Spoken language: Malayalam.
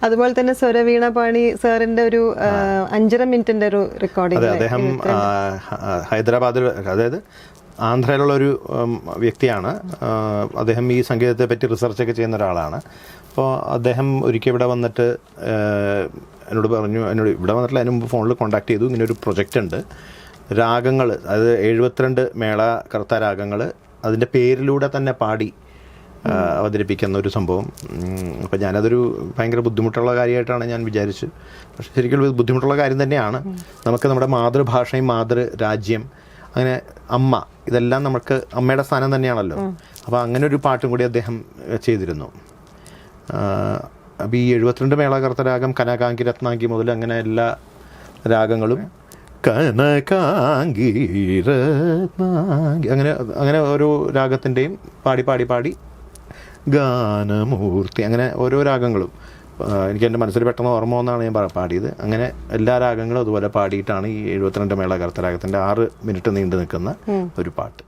അതുപോലെ തന്നെ സ്വരവീണ പാണി സാറിന്റെ ഒരു 5.5 മിനിറ്റിന്റെ ഒരു റെക്കോർഡിംഗ്. അദ്ദേഹം ഹൈദരാബാദിൽ, അതായത് ആന്ധ്രയിലുള്ള ഒരു വ്യക്തിയാണ്. അദ്ദേഹം ഈ സംഗീതത്തെ പറ്റി റിസർച്ചൊക്കെ ചെയ്യുന്ന ഒരാളാണ്. അപ്പോൾ അദ്ദേഹം ഒരിക്കൽ ഇവിടെ വന്നിട്ട് എന്നോട് ഇവിടെ വന്നിട്ടില്ല, അതിന് മുമ്പ് ഫോണിൽ കോൺടാക്ട് ചെയ്തു. ഇങ്ങനെ ഒരു പ്രൊജക്റ്റ് ഉണ്ട്, രാഗങ്ങൾ, അതായത് 72 മേള കർത്ത രാഗങ്ങൾ അതിൻ്റെ പേരിലൂടെ തന്നെ പാടി അവതരിപ്പിക്കുന്ന ഒരു സംഭവം. അപ്പോൾ ഞാനതൊരു ഭയങ്കര ബുദ്ധിമുട്ടുള്ള കാര്യമായിട്ടാണ് ഞാൻ വിചാരിച്ചു. പക്ഷേ ശരിക്കും ബുദ്ധിമുട്ടുള്ള കാര്യം തന്നെയാണ്. നമുക്ക് നമ്മുടെ മാതൃഭാഷയും മാതൃരാജ്യം, അങ്ങനെ അമ്മ, ഇതെല്ലാം നമുക്ക് അമ്മയുടെ സ്ഥാനം തന്നെയാണല്ലോ. അപ്പോൾ അങ്ങനെ ഒരു പാട്ടും കൂടി അദ്ദേഹം ചെയ്തിരുന്നു. അപ്പോൾ ഈ 72 മേള കർത്ത രാഗം കനകാംഗി, രത്നാംഗി മുതൽ അങ്ങനെ എല്ലാ രാഗങ്ങളും, കനകാംഗി, രത്നാംഗി, അങ്ങനെ ഓരോ രാഗത്തിൻ്റെയും പാടി ഗാനമൂർത്തി, അങ്ങനെ ഓരോ രാഗങ്ങളും എനിക്ക് എൻ്റെ മനസ്സിൽ പെട്ടെന്ന് ഓർമ്മ വന്നാണ് ഞാൻ പാടിയത്. അങ്ങനെ എല്ലാ രാഗങ്ങളും അതുപോലെ പാടിയിട്ടാണ് ഈ 72 മേള കർത്ത രാഗത്തിൻ്റെ 6 മിനിറ്റ് നീണ്ടു നിൽക്കുന്ന ഒരു പാട്ട്.